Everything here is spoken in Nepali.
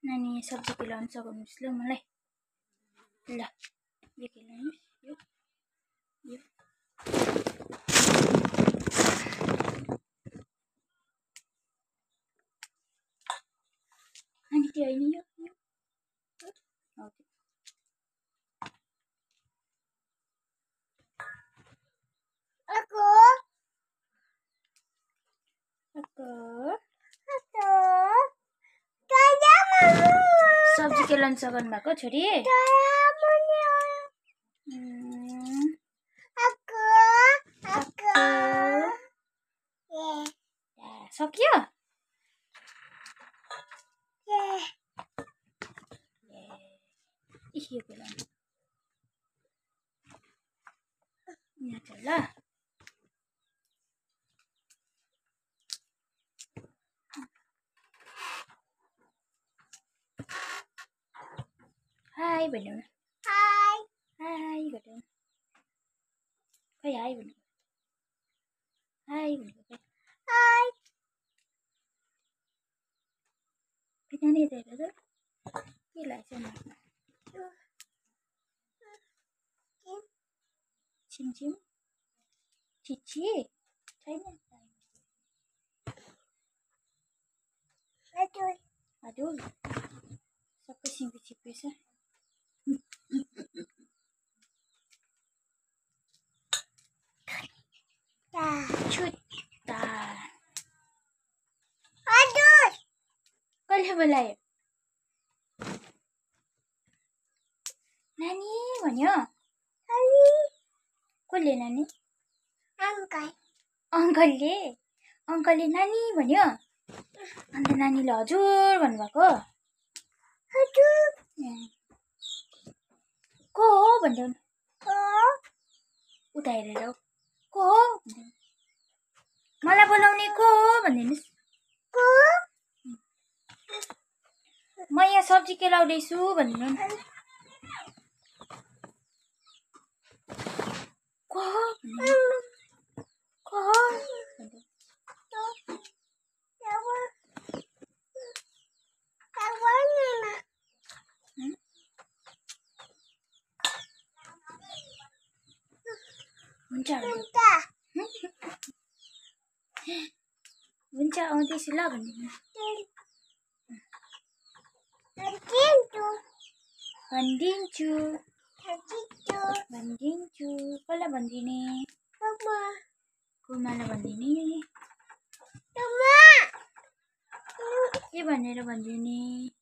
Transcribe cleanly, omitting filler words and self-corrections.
नानी सब्जी केलाउनु सघाउनुहोस् ल मलाई ल यो केलाउनुहोस् यो अनि त्यो हैन यो ओके सब्जी केलाउनु सघाउनु भएको छोरी सक्यो यो केलाउनु यहाँ ल हाई भन्नु हाई हाई भन्नु खै हाई भन्नु हाई भन्नु हाई नानी यता हेर त के लाग्छ छिमछिम चिची छैन हजुर सबै सिमी छिप्पेछ छुट्टा कसले बोलायो नानी भन्यो कसले नानी अङ्कलले नानी भन्यो अन्त नानीले हजुर भन्नुभएको को हो भन्दै उता हेरेर को हो मलाई बोलाउने को हो भनिदिनुहोस् म यहाँ सब्जी केलाउँदैछु भन्नु को हो हुन्छ आउँदैछु ल भनिदिन्छु कसलाई भनिदिने कोमालाई भनिदिने के भनेर भनिदिने